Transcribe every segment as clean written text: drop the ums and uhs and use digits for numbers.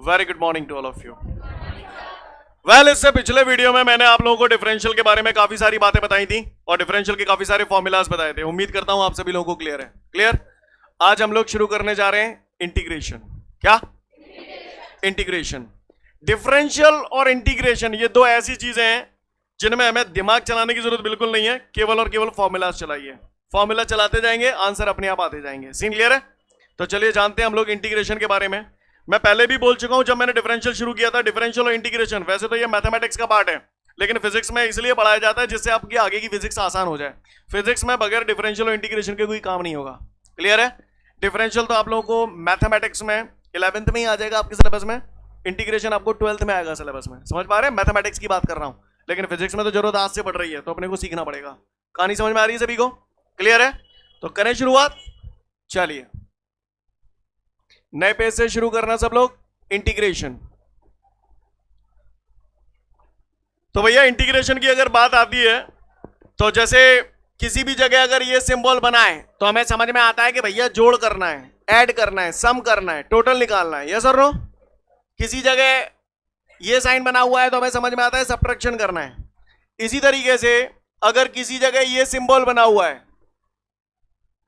Very good morning to all of you. Well, इससे पिछले video में मैंने आप लोगों को डिफरेंशियल के बारे में काफी सारी बातें बताई थी और डिफरेंशियल के काफी सारे फॉर्मूलाज बताए थे। उम्मीद करता हूं आप सभी लोगों को क्लियर है। क्लियर? आज हम लोग शुरू करने जा रहे हैं इंटीग्रेशन। क्या? इंटीग्रेशन। डिफरेंशियल और इंटीग्रेशन ये दो ऐसी चीजें हैं जिनमें हमें दिमाग चलाने की जरूरत बिल्कुल नहीं है, केवल और केवल फॉर्मूलाज चलाइए। फॉर्मूला चलाते जाएंगे, आंसर अपने आप आते जाएंगे। सीन क्लियर है? तो चलिए जानते हैं हम लोग इंटीग्रेशन के बारे में। मैं पहले भी बोल चुका हूं जब मैंने डिफरेंशियल शुरू किया था, डिफरेंशियल और इंटीग्रेशन वैसे तो ये मैथमेटिक्स का पार्ट है, लेकिन फिजिक्स में इसलिए पढ़ाया जाता है जिससे आपकी आगे की फिजिक्स आसान हो जाए। फिजिक्स में बगैर डिफरेंशियल और इंटीग्रेशन के कोई काम नहीं होगा। क्लियर है? डिफरेंशियल तो आप लोगों को मैथमेटिक्स में 11th में ही आ जाएगा आपके सिलेबस में, इंटीग्रेशन आपको 12th में आएगा सिलेबस में। समझ पा रहे हैं? मैथमेटिक्स की बात कर रहा हूं, लेकिन फिजिक्स में तो जरूरत आज से पड़ रही है, तो अपने को सीखना पड़ेगा। कहानी समझ में आ रही है सभी को? क्लियर है? तो करें शुरुआत। चलिए नए पेज से शुरू करना सब लोग। इंटीग्रेशन। तो भैया इंटीग्रेशन की अगर बात आती है तो जैसे किसी भी जगह अगर ये सिंबल बना है तो हमें समझ में आता है कि भैया जोड़ करना है, ऐड करना है, सम करना है, टोटल निकालना है। यस और नो? किसी जगह ये साइन बना हुआ है तो हमें समझ में आता है सब्ट्रैक्शन करना है। इसी तरीके से अगर किसी जगह ये सिंबल बना हुआ है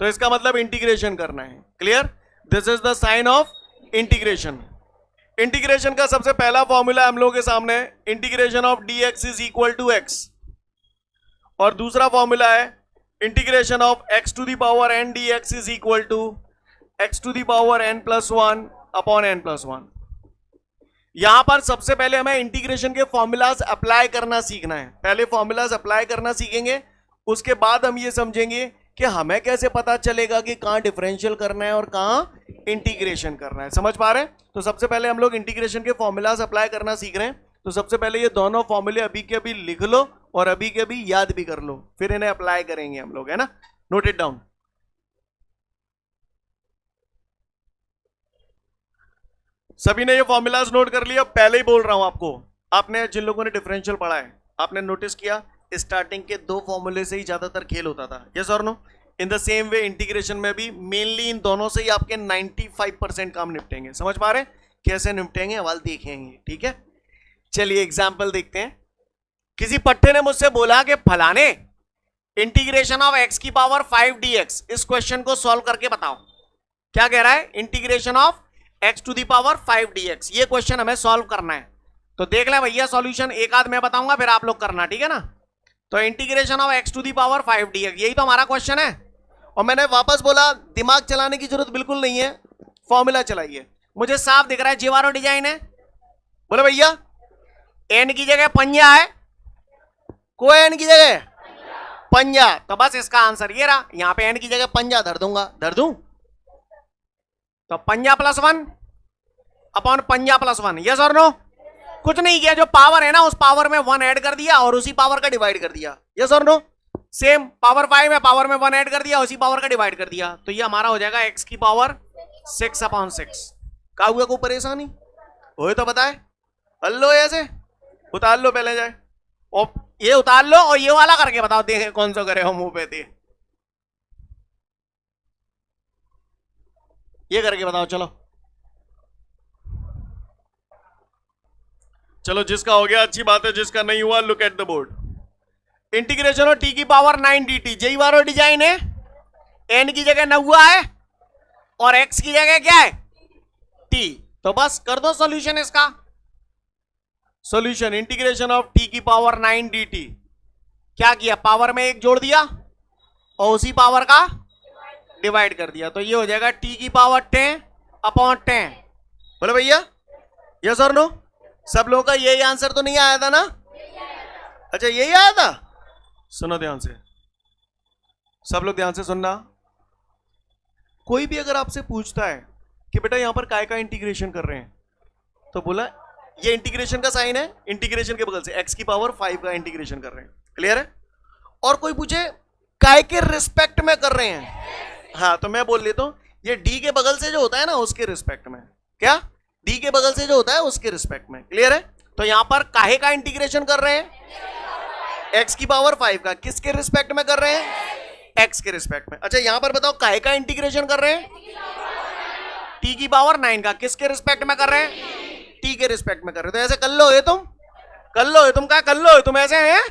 तो इसका मतलब इंटीग्रेशन करना है। Clear? This is the sign of integration. Integration का सबसे पहला फॉर्मूला हम लोगों के सामने, integration of dx is equal to x, और दूसरा फॉर्मूला है integration of x to the power n dx is equal to x to the power n plus 1 upon n plus 1। यहां पर सबसे पहले हमें इंटीग्रेशन के फॉर्मूलाज अप्लाई करना सीखना है। पहले फॉर्मूलाज अप्लाई करना सीखेंगे, उसके बाद हम ये समझेंगे कि हमें कैसे पता चलेगा कि कहां डिफरेंशियल करना है और कहां इंटीग्रेशन करना है। समझ पा रहे हैं? तो सबसे पहले हम लोग इंटीग्रेशन के फॉर्मूलाज अप्लाई करना सीख रहे हैं। तो सबसे पहले ये दोनों फॉर्मूले अभी के अभी लिख लो और अभी के अभी याद भी कर लो, फिर इन्हें अप्लाई करेंगे हम लोग, है ना? Note it down. सभी ने ये फॉर्मूलाज नोट कर लिया? पहले ही बोल रहा हूं आपको, आपने जिन लोगों ने डिफरेंशियल पढ़ा है आपने नोटिस किया स्टार्टिंग के दो फॉर्मूले से ही ज्यादातर खेल होता था। यस और no? In the same way integration में भी मेनली इन दोनों से ही आपके 95% काम निपटेंगे। समझ पा रहे हैं? कैसे निपटेंगे हवाल देखेंगे। ठीक है, चलिए एग्जांपल देखते हैं। किसी पट्टे ने मुझसे बोला कि फलाने इंटीग्रेशन ऑफ x की पावर 5 dx, इस क्वेश्चन को सॉल्व करके बताओ। क्या कह रहा है? Integration of x to the power 5 dx, ये क्वेश्चन हमें सॉल्व करना है। तो देख ले भैया सॉल्यूशन, एक आध मैं बताऊंगा फिर आप लोग करना, ठीक है ना? तो integration of x to the power 5 dx, यही तो हमारा क्वेश्चन है। और मैंने वापस बोला दिमाग चलाने की जरूरत बिल्कुल नहीं है, फॉर्मूला चलाइए। मुझे साफ दिख रहा है जेवारो डिजाइन है। बोले भैया n की जगह पंजा है, कोई n की जगह पंजा, तो बस इसका आंसर ये रहा। यहां पे n की जगह पंजा धर दूंगा, धर दूं तो पंजा प्लस 1 अपॉन पंजा प्लस 1। यस और नो? कुछ नहीं किया, जो पावर है ना उस पावर में 1 ऐड कर दिया और उसी पावर का डिवाइड कर दिया। यस और नो? सेम पावर 5 है, पावर में 1 ऐड कर दिया, उसी पावर का डिवाइड कर दिया। तो ये हमारा हो जाएगा x की पावर 6 अपॉन 6। का हुआ कोई परेशानी हो तो बताए? हल लो, ऐसे उतार लो पहले जाए, और ये उतार लो और ये वाला करके बताओ, देखें कौन सा करे हो मुंह पे थे। ये करके बताओ। चलो चलो, जिसका हो गया अच्छी बात है, जिसका नहीं हुआ look at the board. Integration of t की पावर 9 dt, जई वारो डिजाइन है। n की जगह 9 है और x की जगह क्या है? t। तो बस कर दो सॉल्यूशन इसका। सॉल्यूशन इंटीग्रेशन ऑफ t की पावर 9 dt, क्या किया? पावर में एक जोड़ दिया और उसी पावर का डिवाइड कर दिया। तो ये हो जाएगा t की पावर 10 अपॉन 10। बोले भैया यस और नो? सब लोगों का यही आंसर तो नहीं आया था ना? अच्छा यही आया था? सुनो ध्यान से, सब लोग ध्यान से सुनना। कोई भी अगर आपसे पूछता है कि बेटा यहां पर काय का इंटीग्रेशन कर रहे हैं, तो बोला ये इंटीग्रेशन का साइन है, इंटीग्रेशन के बगल से x की पावर 5 का इंटीग्रेशन कर रहे हैं। क्लियर है? और कोई पूछे काय के रिस्पेक्ट में कर रहे हैं, हाँ तो मैं बोल लेता हूं ये d के बगल से जो होता है ना उसके रिस्पेक्ट में। क्या? d के बगल से जो होता है उसके रिस्पेक्ट में। क्लियर है? तो यहां पर काहे का इंटीग्रेशन कर रहे हैं? x की पावर 5 का। किसके रिस्पेक्ट में कर रहे हैं? x के रिस्पेक्ट में। अच्छा यहां पर बताओ काहे का इंटीग्रेशन कर रहे हैं? t की पावर 9 का। किसके रिस्पेक्ट में कर रहे हैं? टी के रिस्पेक्ट में कर रहे हो, तो ऐसे कर लो ये तुम, कर लो ये तुम, क्या कर लो ये तुम ऐसे हैं?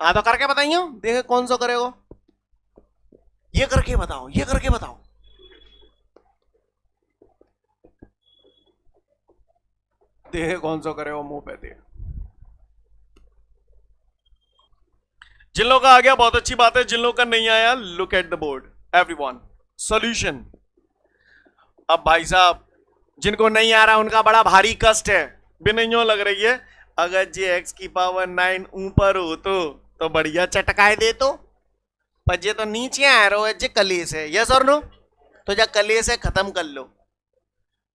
हाँ तो करके बताइए, देखे कौन सा करेगा, ये करके बताओ, ये करके बताओ। देखे कौन सा करेगा मुंह पे दे। जिन लोगों का आ गया बहुत अच्छी बात है, जिन लोगों का नहीं आया look at the board everyone. Solution. अब भाई साहब जिनको नहीं आ रहा उनका बड़ा भारी कष्ट है, बिनइयों लग रही है। अगर जे एक्स की पावर 9 ऊपर हो तो बढ़िया चटकाए दे, तो पर जे तो नीचे आ रहा है, जे कलेस है, यस और नो? तो जा कलेस है खत्म कर लो,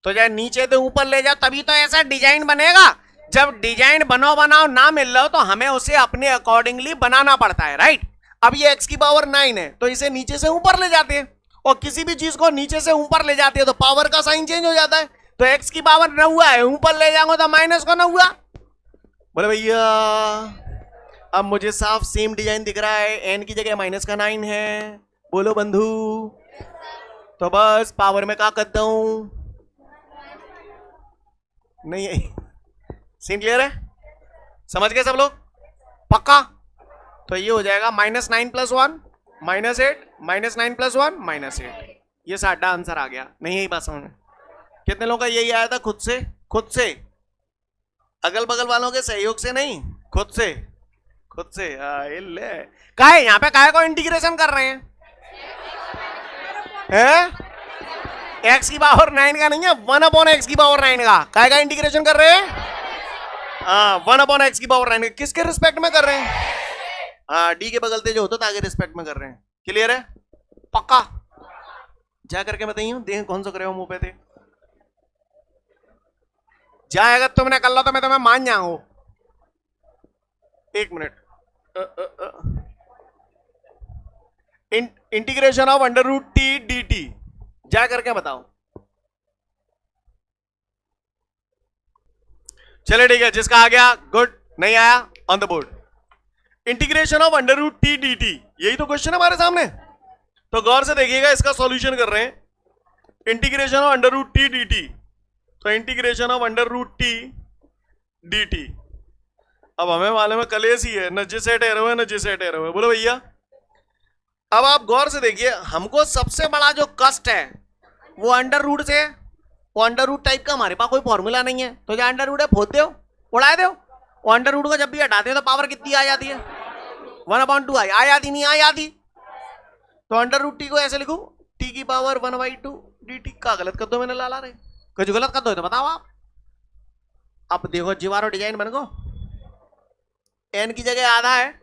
तो जा नीचे तो ऊपर ले जाओ, तभी तो ऐसा डिजाइन बनेगा। जब डिजाइन बनाओ ना मिल रहा हो तो हमें उसे अपने अकॉर्डिंगली बनाना पड़ता है, राइट? अब ये एक्स की पावर 9 है तो इसे नीचे से ऊपर ले जाते हैं, और किसी भी चीज को नीचे से ऊपर ले जाते हैं तो पावर का साइन चेंज हो जाता है। तो एक्स की पावर 9 हुआ है, ऊपर ले जाऊंगा तो माइनस का 9 हुआ। बोले भैया अब मुझे साफ सेम डिजाइन दिख रहा है, एन की जगह माइनस का 9 है, बोलो बंधु। तो बस पावर में क्या करता हूं, नहीं सीन क्लियर है? समझ गए सब लोग? पक्का? तो ये हो जाएगा -9 + 1 -8 -9 + 1 -8। ये साਡਾ आंसर आ गया। नहीं यही बात समझ में? कितने लोगों का यही आया था खुद से? खुद से, अगल बगल वालों के सहयोग से नहीं, खुद से, खुद से। ले काहे यहाँ पे काहे को इंटीग्रेशन कर रहे हैं? एक्स की पावर 9 का नहीं है, 1/x की पावर 9 का। काहे का इंटीग्रेशन कर रहे हैं? 1/x की पावर 9। किसके रिस्पेक्ट में कर रहे हैं? हाँ डी के बगलते जो होता आगे रिस्पेक्ट में कर रहे हैं। क्लियर है? पक्का? जा करके बताइए, देख कौन सा करे हो मुंह पे थे। जाए अगर तुमने कर लो तो मैं तुम्हें मान जाऊं। एक मिनट, इंटीग्रेशन ऑफ √t/dt जा करके बताओ। चले ठीक है, जिसका आ गया गुड, नहीं आया on the board. Integration of √t/dt, यही तो क्वेश्चन है हमारे सामने। तो गौर से देखिएगा, इसका सॉल्यूशन कर रहे हैं। इंटीग्रेशन ऑफ √t/dt, तो इंटीग्रेशन ऑफ √t/dt। अब हमें मालूम है कलेस ही है, न जिसे एरो है न जिसे एरो है। बोलो भैया। अब आप गौर से देखिए, हमको सबसे बड़ा जो कष्ट है वो अंडर रूट से है। वो अंडर रूट टाइप का हमारे पास कोई फॉर्मूला नहीं है, तो जो अंडर रूट है फोड़ दो, उड़ा दो। वो अंडर रूट को जब भी हटाते हैं तो पावर कितनी आ जाती है? 1/2 आ जाती, नहीं आ जाती? तो अंडर√t को ऐसे लिखो, t की पावर 1/2 dt। का गलत कर दो मैंने लाला रे, कुछ गलत कर दो तो बताओ आप। अब देखो जीवारो डिजाइन बन गो, n की जगह आधा है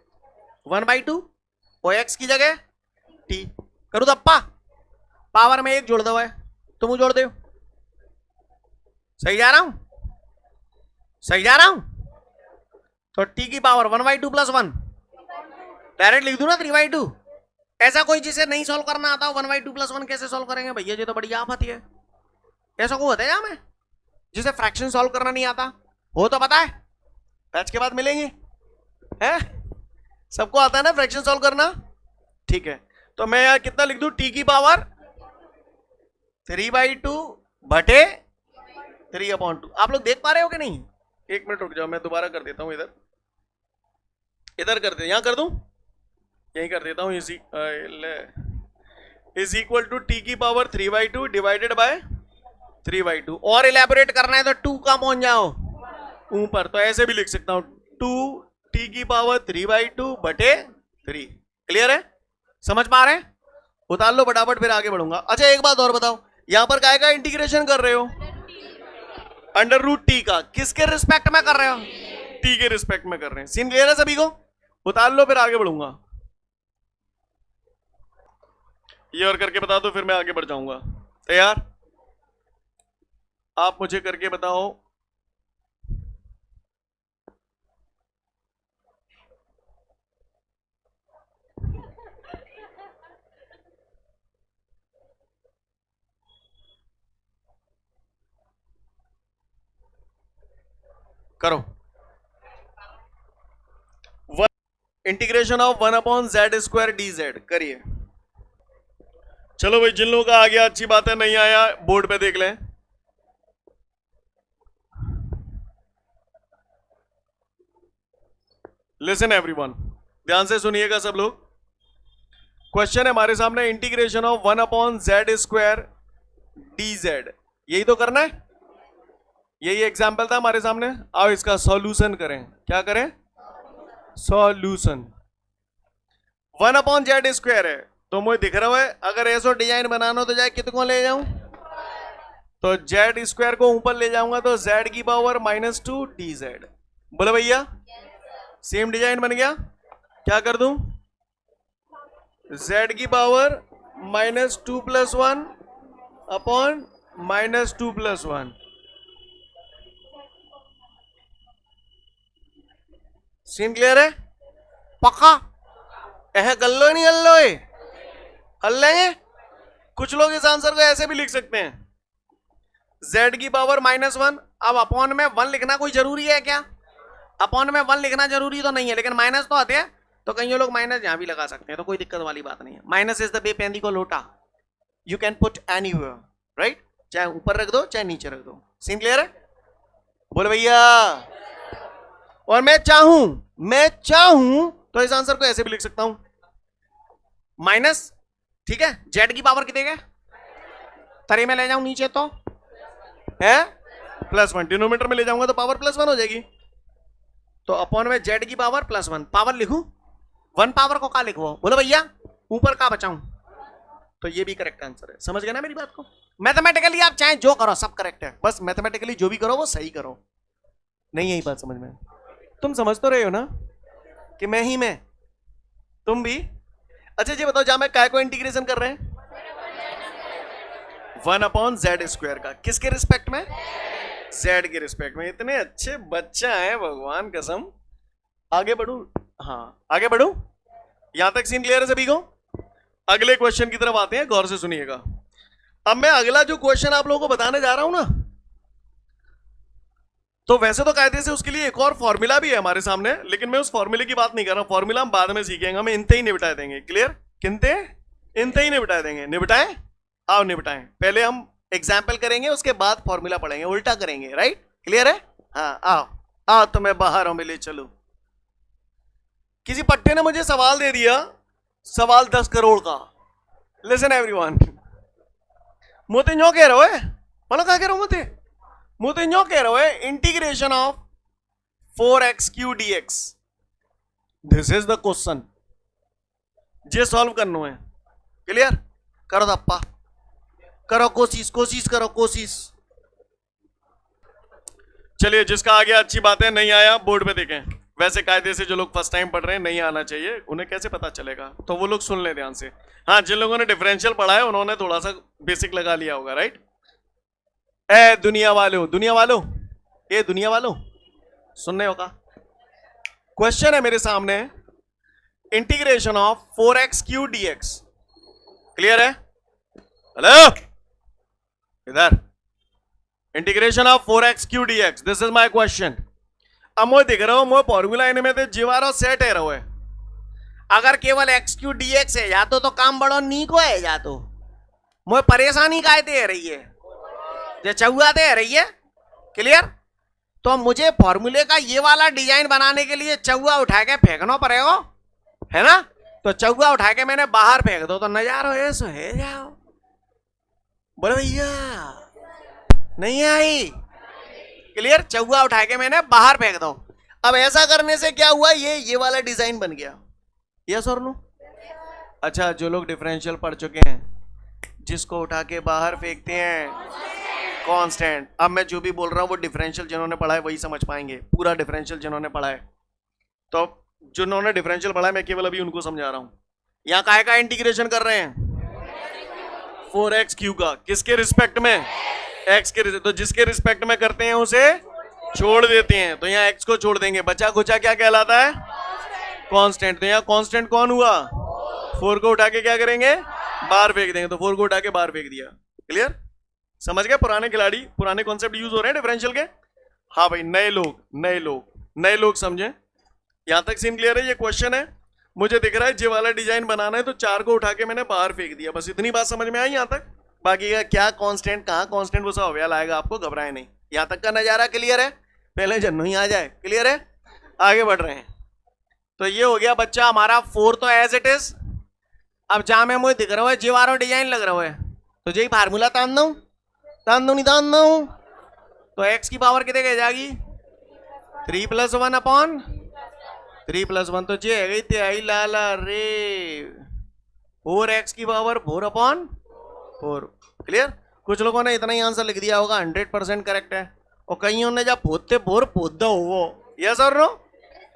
1/2 और x की जगह t। करूँ दप्पा, पावर में एक जोड़ दो है, तुम जोड़ दो। सही जा रहा हूं? सही जा रहा हूं? तो t की पावर 1/2 + 1 डायरेक्ट लिख दूं ना 3/2। ऐसा कोई जिसे नहीं सॉल्व करना आता हो 1/2 + 1 कैसे सॉल्व करेंगे भैया? ये तो बड़ी आफत है। ऐसा कोई होता है हमें जिसे फ्रैक्शन सॉल्व करना नहीं आता हो? तो पता है बैच के बाद मिलेंगे, है सबको आता है ना फ्रैक्शन सॉल्व करना? ठीक है, तो मैं यार कितना लिख दूं, t की पावर 3/2 बटे 3/2। आप लोग देख पा रहे हो कि नहीं? एक मिनट रुक जाओ, मैं दोबारा कर देता हूं। इधर कर दे, यहां कर दूं, यही कर देता हूं। इज इक्वल टू t की पावर 3/2 डिवाइडेड बाय 3/2। और इलेबोरेट करना है तो 2 का पहुंच जाओ ऊपर, तो ऐसे भी लिख सकता हूं 2t की पावर 3/2 बटे 3। क्लियर है? समझ पा रहे हैं? उतार लो फटाफट, फिर आगे बढ़ूंगा। अच्छा एक बात और बताओ, यहां पर काय का इंटीग्रेशन कर रहे हो? अंडर√t का। किसके रिस्पेक्ट में कर रहे हो? t के रिस्पेक्ट में कर रहे हैं। सीन क्लियर है सभी को? उतार लो फिर आगे बढ़ूंगा। ये और करके बता दो, फिर मैं आगे बढ़ जाऊंगा। तैयार? आप मुझे करके बताओ, करो। इंटीग्रेशन ऑफ 1/z² dz करिए। चलो भाई, जिन लोगों का आ गया अच्छी बात है, नहीं आया बोर्ड पे देख लें। लिसन एवरीवन, ध्यान से सुनिएगा सब लोग। क्वेश्चन है हमारे सामने, इंटीग्रेशन ऑफ 1/z² dz, यही तो करना है, यही एग्जाम्पल था हमारे सामने। आओ इसका सॉल्यूशन करें। क्या करें? सॉल्यूशन। 1/z² है तो मुझे दिख रहा है, अगर ऐसा डिजाइन बनाना हो तो जाए कितने ले जाऊं, तो z² को ऊपर ले जाऊंगा तो z⁻² dz। बोले भैया सेम डिजाइन बन गया। क्या कर दूं? z⁻² + 1 upon -2 + 1। सीन क्लियर है? पक्का? कर लो नहीं कर लो, कर लेंगे। कुछ लोग इस आंसर को ऐसे भी लिख सकते हैं, z⁻1। अब अपॉन में 1 लिखना कोई जरूरी है क्या? अपॉन में 1 लिखना जरूरी तो नहीं है, लेकिन माइनस तो आते हैं, तो कई लोग माइनस यहां भी लगा सकते हैं, तो कोई दिक्कत वाली बात नहीं है। माइनस इज द बेपेंदी को लोटा, you can put anywhere, right? चाहे ऊपर रख दो चाहे नीचे रख दो। सीन क्लियर है? बोले भैया। और मैं चाहूं तो इस आंसर को ऐसे भी लिख सकता हूं, माइनस, ठीक है, जेड की पावर कितने के तरी में ले जाऊं नीचे तो है +1, डिनोमिनेटर में ले जाऊंगा तो पावर +1 हो जाएगी, तो अपॉन में जेड की पावर +1। पावर लिखूं, 1 पावर को क्या लिखो? बोलो भैया ऊपर का बचाऊं, तो ये भी करेक्ट आंसर है। समझ गए ना मेरी बात को? मैथमेटिकली आप चाहे जो करो सब करेक्ट है, बस मैथमेटिकली जो भी करो वो सही करो। नहीं यही बात समझ में? तुम समझ तो रहे हो ना कि मैं ही मैं, तुम भी। अच्छा ये बताओ, जहां मैं काय को इंटीग्रेशन कर रहे हैं 1/z² का, किसके रिस्पेक्ट में? z के रिस्पेक्ट में। इतने अच्छे बच्चा है भगवान कसम। आगे बढ़ू? हाँ आगे बढ़ू। यहां तक सीन क्लियर है सभी को? अगले क्वेश्चन की तरफ आते हैं, गौर से सुनिएगा। अब मैं अगला जो क्वेश्चन आप लोगों को बताने जा रहा हूं ना, तो वैसे तो कायदे से उसके लिए एक और फॉर्मूला भी है हमारे सामने, लेकिन मैं उस फॉर्मूले की बात नहीं कर रहा। फॉर्मूला हम बाद में सीखेंगे, हम इनते ही निपटा देंगे। क्लियर? किनते? इनते ही निपटा देंगे। निपटाएं? आओ निपटाएं। पहले हम एग्जाम्पल करेंगे, उसके बाद फॉर्मूला पढ़ेंगे, उल्टा करेंगे। राइट? क्लियर है? हाँ आओ आओ, तो मैं बाहर हूं, मिले चलो। किसी पट्टे ने मुझे सवाल दे दिया, सवाल 10 करोड़ का। लिसन एवरीवन, मोते न्यो कह रहे हो, मतलब क्या कह रहा हूं मोते न्यो कह रहे हो, integration of 4x³ dx, this is the question, J solve करना है। क्लियर? करो दप्पा, करो कोशिश करो कोशिश। चलिए जिसका आ गया अच्छी बात है, नहीं आया बोर्ड पे देखें। वैसे कायदे से जो लोग फर्स्ट टाइम पढ़ रहे हैं नहीं आना चाहिए, उन्हें कैसे पता चलेगा, तो वो लोग सुन ले ध्यान से। हाँ जिन लोगों ने डिफरेंशियल पढ़ा है उन्होंने थोड़ा सा बेसिक लगा लिया होगा। राइट? ए दुनिया वालों, ये दुनिया वालों सुनने होगा। क्वेश्चन है मेरे सामने, integration of 4x³ dx। Clear है? हेलो इधर, integration of 4x³ dx, this is my question. अब मुझे दिख रहा हो, मुझे फॉर्मूला इनमें तो जीवारो सेट है रहो है। अगर केवल x³ dx है, या तो काम बड़ो नी को है, या तो मुझे परेशानी काय दे रही है, ये चौआ दे रही है। क्लियर? तो मुझे फॉर्मूले का ये वाला डिजाइन बनाने के लिए चौआ उठा के फेंकना पड़ेगा, है ना? तो चौआ उठा के मैंने बाहर फेंक दो, तो नजारो ऐसो है जाओ। बोले भैया नहीं आई? क्लियर? चौआ उठा के मैंने बाहर फेंक दो। अब ऐसा करने से क्या हुआ, ये वाला डिजाइन बन गया। यस और नो? अच्छा जो लोग डिफरेंशियल पढ़ चुके हैं, जिसको उठा के बाहर फेंकते हैं कांस्टेंट। अब मैं जो भी बोल रहा हूं वो डिफरेंशियल जिन्होंने पढ़ा है वही समझ पाएंगे, पूरा डिफरेंशियल जिन्होंने पढ़ा है। तो जिन्होंने डिफरेंशियल पढ़ा है मैं केवल अभी उनको समझा रहा हूं। यहां काय का इंटीग्रेशन कर रहे हैं? 4x³ का। किसके रिस्पेक्ट में? x के। तो जिसके रिस्पेक्ट में करते हैं उसे छोड़ देते हैं, तो यहाँ x को छोड़ देंगे, बचा खुचा क्या कहलाता है? कांस्टेंट। तो यहाँ कांस्टेंट कौन हुआ? 4 को उठा के क्या करेंगे? बाहर फेंक देंगे, तो 4 को उठा के बाहर फेंक दिया। क्लियर? समझ गए? पुराने खिलाड़ी, पुराने कॉन्सेप्ट यूज हो रहे हैं डिफरेंशियल के। हाँ भाई नए लोग समझे। यहां तक सीन क्लियर है? ये क्वेश्चन है, मुझे दिख रहा है जे वाला डिजाइन बनाना है, तो 4 को उठा के मैंने बाहर फेंक दिया। बस इतनी बात समझ में आई यहां तक? बाकी का क्या कांस्टेंट कहाँ कांस्टेंट वो सब अव्यल आएगा आपको, घबराए नहीं। यहां तक का नजारा क्लियर है? पहले जन्नू ही आ जाए। क्लियर है? आगे बढ़ रहे हैं। तो ये हो गया बच्चा हमारा 4 तो एज इट इज। अब जहां में मुझे दिख रहा है जीवारो डिजाइन लग रहा है, तो यही फार्मूला तान दू नहीं तान दू। तो एक्स की पावर कितने कह जाएगी 3+1 अपॉन 3+1, तो ये है गई तिहाई लाला रे 4x की पावर 4 अपॉन 4। क्लियर? कुछ लोगों ने इतना ही आंसर लिख दिया होगा 100% करेक्ट है, और कईयों ने जब पोते बोर पोदा हो यस और नो,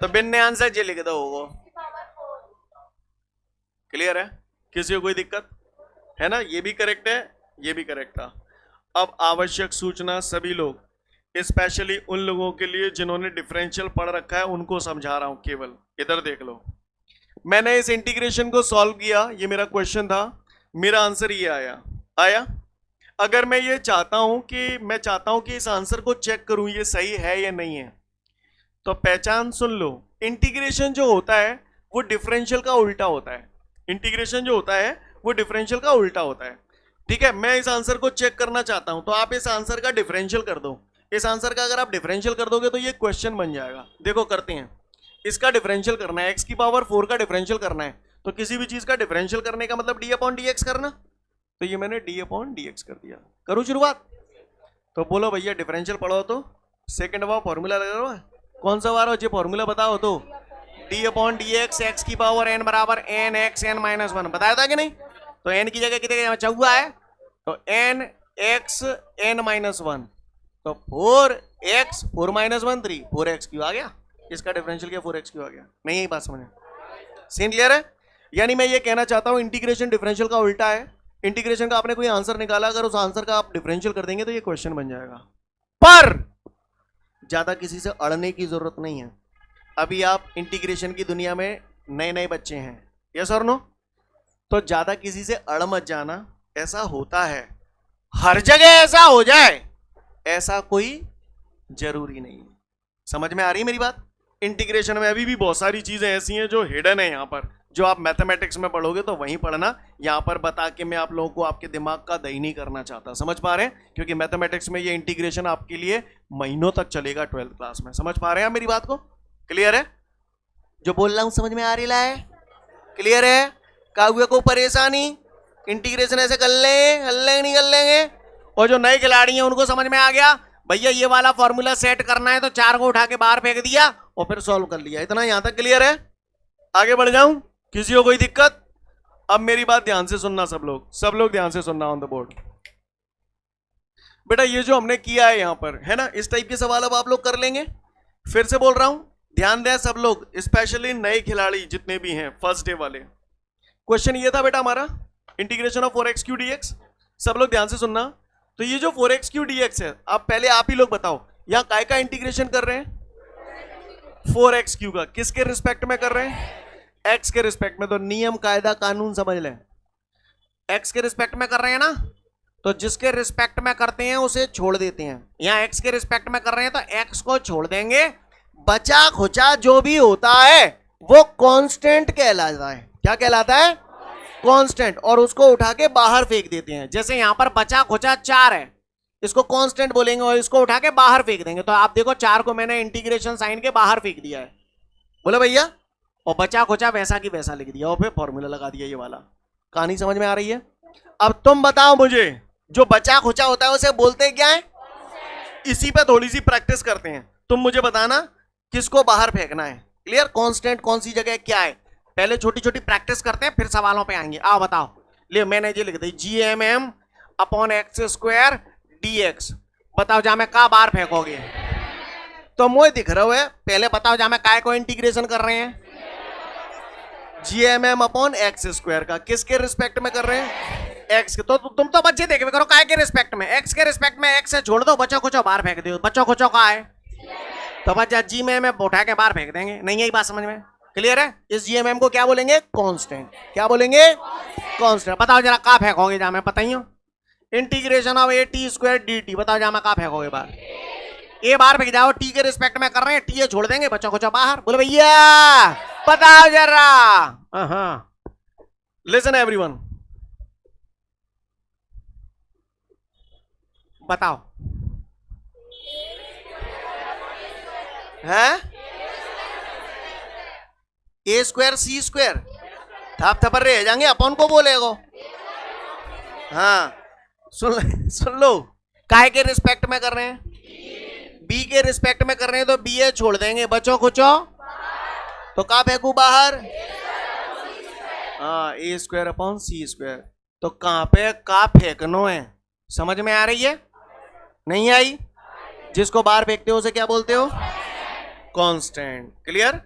तो बिन ने आंसर ये लिख दो होगा। क्लियर है? किसी को कोई दिक्कत है ना? ये भी करेक्ट है, ये भी करेक्ट था। अब आवश्यक सूचना सभी लोग, स्पेशली उन लोगों के लिए जिन्होंने डिफरेंशियल पढ़ रखा है उनको समझा रहा हूं केवल। इधर देख लो, मैंने इस इंटीग्रेशन को सॉल्व किया, ये मेरा क्वेश्चन था, मेरा आंसर ये आया। अगर मैं ये चाहता हूं कि इस आंसर को चेक करूं ये सही है या नहीं है, तो पहचान सुन लो, इंटीग्रेशन जो होता है वो डिफरेंशियल का उल्टा होता है। इंटीग्रेशन जो होता है वो डिफरेंशियल का उल्टा होता है। ठीक है, मैं इस आंसर को चेक करना चाहता हूं, तो आप इस आंसर का डिफरेंशियल कर दो। इस आंसर का अगर आप डिफरेंशियल कर दोगे तो ये क्वेश्चन बन जाएगा। देखो करते हैं, इसका डिफरेंशियल करना है, x की पावर 4 का डिफरेंशियल करना है, तो किसी भी चीज का डिफरेंशियल करने का मतलब d/dx करना, तो ये मैंने d/dx कर दिया। करूं शुरुआत? तो बोलो भैया डिफरेंशियल पढ़ो, तो सेकंड वाला फॉर्मूला लगा रहा है, कौन सा वाला ये फॉर्मूला बताओ तो, d/dx x की पावर n बराबर n(x(n-1) बताया था कि नहीं? तो n की जगह कितने चौगा है, तो n(x(n-1), तो 4x 4-1 3 4x क्यों आ गया, इसका डिफरेंशियल क्या 4x क्यों आ गया? नहीं यही बात समझ में? सीन क्लियर है? यानी मैं ये कहना चाहता हूं इंटीग्रेशन डिफरेंशियल का उल्टा है। इंटीग्रेशन का आपने कोई आंसर निकाला, अगर उस आंसर का आप डिफरेंशियल कर देंगे तो ये क्वेश्चन बन जाएगा। पर ज्यादा किसी से अड़ने की जरूरत नहीं है। अभी आप इंटीग्रेशन की दुनिया में नए नए बच्चे हैं, यस और नो, तो ज्यादा किसी से अड़ मत जाना। ऐसा होता है, हर जगह ऐसा हो जाए ऐसा कोई जरूरी नहीं है। समझ में आ रही है मेरी बात? इंटीग्रेशन में अभी भी बहुत सारी चीजें ऐसी हैं जो हिडन है यहाँ पर, जो आप मैथमेटिक्स में पढ़ोगे तो वहीं पढ़ना। यहाँ पर बता के मैं आप लोगों को आपके दिमाग का दही नहीं करना चाहता, समझ पा रहे हैं? क्योंकि मैथमेटिक्स में ये इंटीग्रेशन आपके लिए महीनों तक चलेगा 12th क्लास में। समझ पा रहे हैं आप मेरी बात को? क्लियर है? जो बोल रहा हूं समझ में आ रही है? क्लियर है? काहुए को परेशानी, इंटीग्रेशन ऐसे कर लेंगे नहीं कर लेंगे? और जो नए खिलाड़ी हैं उनको समझ में आ गया भैया ये वाला फॉर्मूला सेट करना है, तो 4 को उठा के बाहर फेंक दिया और फिर सॉल्व कर लिया। इतना यहां तक क्लियर है? आगे बढ़ जाऊं? किसी को कोई दिक्कत? अब मेरी बात ध्यान से सुनना, सब लोग ध्यान से सुनना ऑन द बोर्ड। बेटा ये जो हमने किया है यहां पर, है ना, इस टाइप के सवाल अब आप लोग कर लेंगे। फिर से बोल रहा हूं, ध्यान दें सब लोग, स्पेशली नए खिलाड़ी जितने भी हैं, फर्स्ट डे वाले। क्वेश्चन ये था बेटा हमारा, इंटीग्रेशन ऑफ 4x³ dx। सब लोग ध्यान से सुनना। तो ये जो 4x³ dx है, आप पहले आप ही लोग बताओ यहां काय का इंटीग्रेशन कर रहे हैं? 4x³ का। किसके रिस्पेक्ट में कर रहे हैं? x के रिस्पेक्ट में। तो नियम कायदा कानून समझ लें, x के रिस्पेक्ट में कर रहे हैं ना, तो जिसके रिस्पेक्ट में करते हैं उसे छोड़ देते हैं। यहां x के रिस्पेक्ट में कर रहे हैं तो x को छोड़ देंगे, बचा खुचा जो भी होता है वो कांस्टेंट कहलाता है। क्या कहलाता है? कांस्टेंट। और उसको उठा के बाहर फेंक देते हैं। जैसे यहां पर बचा खुचा 4 है, इसको कांस्टेंट बोलेंगे और इसको उठा के बाहर फेंक देंगे। तो आप देखो 4 को मैंने इंटीग्रेशन साइन के बाहर फेंक दिया है, बोले भैया, और बचा खुचा वैसा की वैसा लिख दिया और फिर फॉर्मूला लगा दिया। ये वाला कहानी समझ में आ रही है? अब तुम बताओ मुझे, जो बचा खुचा होता है उसे बोलते क्या है? इसी पे थोड़ी सी प्रैक्टिस करते हैं। तुम मुझे बताना किसको बाहर फेंकना है। क्लियर? कांस्टेंट कौन सी जगह क्या है, पहले छोटी छोटी प्रैक्टिस करते हैं, फिर सवालों पे आएंगे। आओ बताओ। ले मैंने ये लिख दी GMM/x² dx। बताओ जा मैं का बाहर फेंकोगे? तो मुझे दिख रहा है, पहले बताओ जा मैं काय को इंटीग्रेशन कर रहे हैं? GMM/x² का। किसके रिस्पेक्ट में कर रहे हैं? x के। तो तुम तो बच्चे देखे करो काय के रिस्पेक्ट में? x के रिस्पेक्ट में x से छोड़ दो, बच्चों खुचो बाहर फेंक दो। बच्चों खुचो का है तो बच्चा GMM उठा के बाहर फेंक देंगे। नहीं यही बात समझ में? क्लियर है? इस GMM को क्या बोलेंगे? कांस्टेंट। क्या बोलेंगे? कांस्टेंट। बताओ जरा का फेंकोगे जा मैं बताइयो? Integration of AT² dt। बताओ जा मैं का फेंकोगे बाहर? ए बाहर फेंक जाओ। टी के रिस्पेक्ट में कर रहे हैं, टी छोड़ देंगे, बच्चों को बाहर। बोले भैया बताओ जरा। लिसन एवरीवन, बताओ है ए स्क्वायर सी स्क्वायर, थाप थपर रह जाएंगे अपन को बोलेगो। हाँ सुन लो, काय के रिस्पेक्ट में कर रहे हैं, बी के रिस्पेक्ट में कर रहे हैं, तो बी ए छोड़ देंगे, बचो कुचो तो का फेंकू बाहर, हाँ ए स्क्वायर अपॉन सी स्क्वायर। तो कहां पे का फेंकनो है, समझ में आ रही है, नहीं आई? जिसको बाहर फेंकते हो उसे क्या बोलते हो, कांस्टेंट। क्लियर?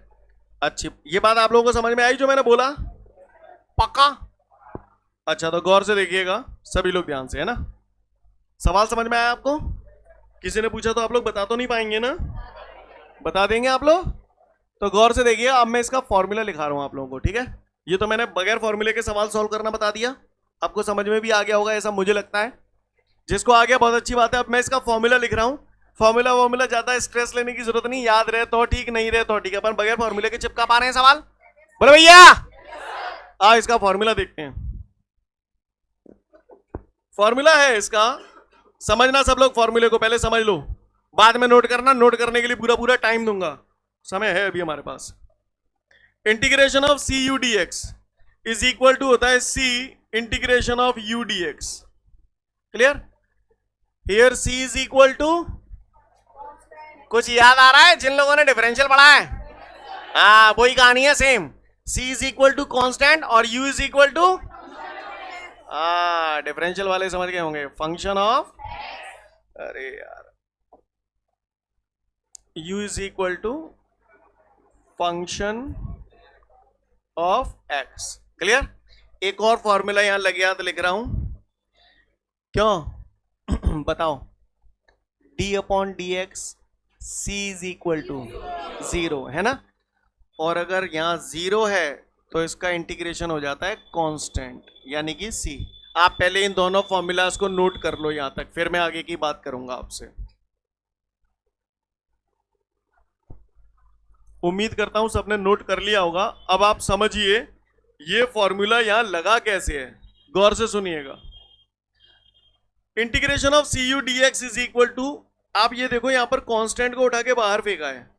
अच्छी, ये बात आप लोगों को समझ में आई जो मैंने बोला, पक्का? अच्छा तो गौर से देखिएगा सभी लोग, ध्यान से, है ना? सवाल समझ में आया आपको? किसी ने पूछा तो आप लोग बता तो नहीं पाएंगे ना, बता देंगे आप लोग? तो गौर से देखिए, अब मैं इसका फॉर्मूला लिखा रहा हूं आप लोगों को, ठीक है? ये तो मैंने बगैर फॉर्मूले के सवाल सॉल्व करना बता दिया, आपको समझ में भी आ गया होगा ऐसा मुझे लगता है। जिसको आ गया बहुत अच्छी बात है। अब मैं इसका फॉर्मूला लिख रहा हूं, फॉर्मूला ज्यादा स्ट्रेस लेने की जरूरत नहीं, याद रहे तो ठीक, नहीं रहे तो ठीक है, अपन बगैर फॉर्मूले के चिपका पा रहे हैं सवाल? बोले भैया आ इसका फॉर्मूला देखते हैं। फॉर्मूला है इसका, समझना सब लोग, फॉर्मूले को पहले समझ लो, बाद में नोट करना, नोट करने के लिए पूरा पूरा टाइम दूंगा, समय है अभी हमारे पास। Integration of C U D X is equal to होता है C integration of U D X. Clear? Here C is equal to, कुछ याद आ रहा है जिन लोगों ने डिफरेंशियल पढ़ा है? हाँ वही कहानी है same, C is equal to constant और U is equal to, differential वाले समझ गए होंगे, फंक्शन ऑफ, अरे यार, u is equal to function of x। Clear? एक और फॉर्मूला यहां लग गया तो लिख रहा हूं, क्यों बताओ, d upon D X C is equal to 0, है ना? और अगर यहां 0 है तो इसका इंटीग्रेशन हो जाता है कांस्टेंट, यानी कि c। आप पहले इन दोनों फॉर्मूलाज को नोट कर लो यहां तक, फिर मैं आगे की बात करूंगा आपसे। उम्मीद करता हूं सबने नोट कर लिया होगा। अब आप समझिए ये फॉर्मूला यहां लगा कैसे है, गौर से सुनिएगा। Integration of C U D X is equal to, आप ये देखो यहां पर कांस्टेंट को उठा के बाहर फेंका है,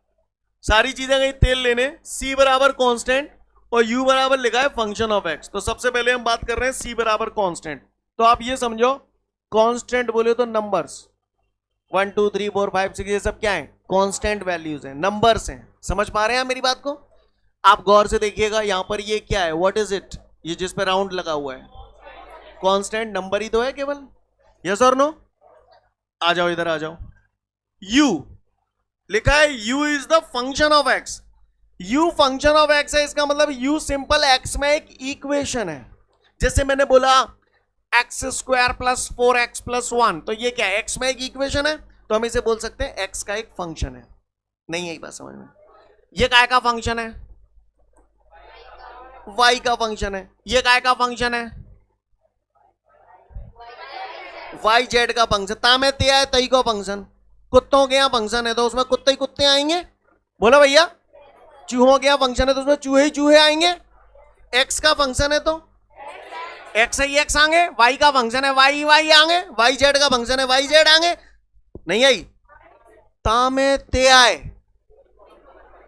सारी चीजें गई तेल लेने, c बराबर कांस्टेंट और u बराबर लिखा है फंक्शन ऑफ x। तो सबसे पहले हम बात कर रहे हैं c बराबर कांस्टेंट। तो आप ये समझो, कांस्टेंट बोले तो नंबर्स 1 2 3 4 5 6 ये सब क्या है, कांस्टेंट वैल्यूज हैं, नंबर्स हैं। समझ पा रहे हैं मेरी बात को? आप गौर से देखिएगा यहां पर ये क्या है, व्हाट इज इट, ये जिस पे राउंड लगा हुआ है कांस्टेंट नंबर ही तो है केवल, यस और नो? आ जाओ इधर आ जाओ, u लिखा है u is the function of x, u function of x है, इसका मतलब u सिंपल x में एक इक्वेशन है। जैसे मैंने बोला x square plus 4x plus 1, तो ये क्या है, x में एक इक्वेशन है, तो हम इसे बोल सकते हैं x का एक फंक्शन है। नहीं है बात समझ में? ये काय का फंक्शन है, y का फंक्शन है। ये काय का फंक्शन है, y z का फंक्शन। तामे ते आए तई को फंक्शन, कुत्तों के यहाँ फंक्शन है तो उसमें कुत्ते ही कुत्ते आएंगे, बोलो भैया। चूहों के यहाँ फंक्शन है तो उसमें चूहे ही चूहे आएंगे। x का फंक्शन है तो x ही x आएंगे, y का फंक्शन है y ही y आएंगे, yz का फंक्शन है yz आएंगे। नहीं आई? तामे ते आए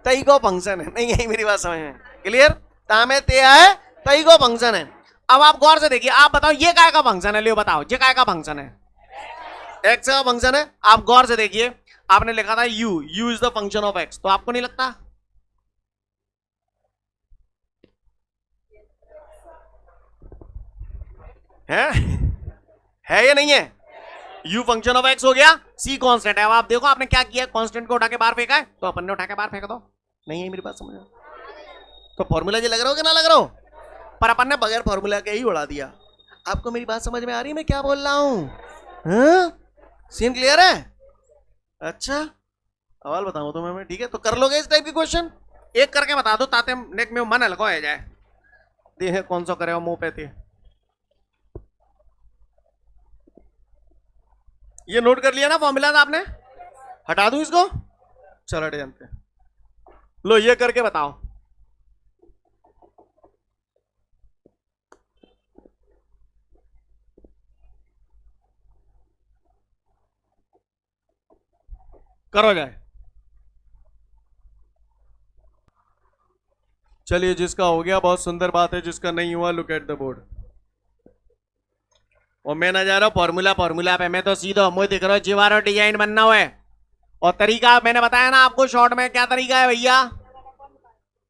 तई को फंक्शन है, नहीं आई मेरी बात समझ में? क्लियर? तामे ते आए तई को फंक्शन है। अब आप गौर से देखिए, आप बताओ ये काय का फंक्शन है, लियो बताओ ये काय का फंक्शन है, x का फंक्शन है। आप गौर से देखिए, आपने लिखा था u is the function of x, तो आपको नहीं लगता है या नहीं है? u फंक्शन ऑफ x हो गया, c कांस्टेंट है। अब आप देखो आपने क्या किया, कांस्टेंट को उठा के बाहर फेंका है, तो अपन ने उठा के बाहर फेंक दो। नहीं है मेरी बात समझ? तो फॉर्मूला जी लग रहा हो कि ना लग रहा हो? पर अपन ने बगैर फॉर्मूला के ही उड़ा दिया। आपको मेरी बात समझ में आ रही है मैं क्या बोल रहा हूं? सीन क्लियर है? अच्छा सवाल बताऊं तो मैं, ठीक है? तो कर लोगे इस टाइप की क्वेश्चन, एक करके बता दो ताते नेक में मन हल्का हो जाए। देखे कौन सा करे मुंह पे थे। ये नोट कर लिया ना फॉर्मूला आपने? हटा दूं इसको? चलो हट जानते हैं। लो ये करके बताओ। करो जाए। चलिए, जिसका हो गया बहुत सुंदर बात है, जिसका नहीं हुआ लुक एट द बोर्ड। और मैं ना जा रहा फॉर्मूला पे, मैं तो सीधा मुझे दिख रहा है जीवारो डिजाइन बनना हुआ है। और तरीका मैंने बताया ना आपको शॉर्ट में, क्या तरीका है भैया?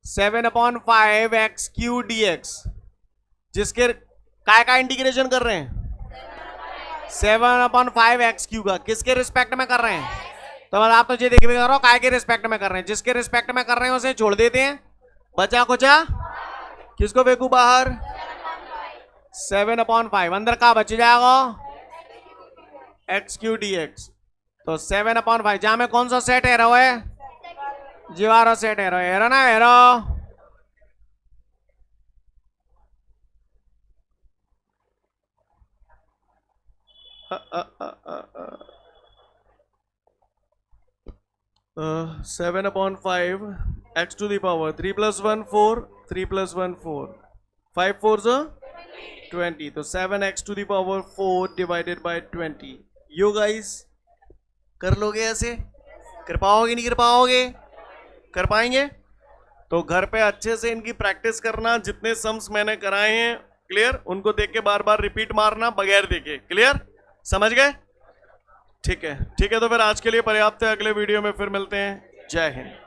7/5 एक्स क्यू डी एक्स, जिसके काय का इंटीग्रेशन कर रहे हैं? 7/5 एक्स क्यू का। किसके रिस्पेक्ट में कर रहे हैं? तो बस आप तो ये देख भी कर रहे हो काय के रिस्पेक्ट में कर रहे हैं। जिसके रिस्पेक्ट में कर रहे हैं उसे छोड़ देते हैं, बचा कुचा किसको फेंकू बाहर? 7/5 अंदर का बच जाएगा एक्स क्यू डी एक्स। तो 7/5 जहां में कौन सा सेट एरो है? जीवारो सेट एरो, एरो ना arrow. uh, 7/5 x to the power 3 plus 1 4, 3 plus 1 4, 5 4s 20, तो 7x to the power 4 divided by 20। You guys कर लोगे ऐसे? कर पाओगे नहीं कर पाओगे? कर पाएंगे? तो घर पे अच्छे से इनकी प्रैक्टिस करना। जितने सम्स मैंने कराए हैं क्लियर, उनको देख के बार बार रिपीट मारना बगैर देखे। क्लियर? समझ गए? ठीक है, ठीक है। तो फिर आज के लिए पर्याप्त है, अगले वीडियो में फिर मिलते हैं। जय हिंद।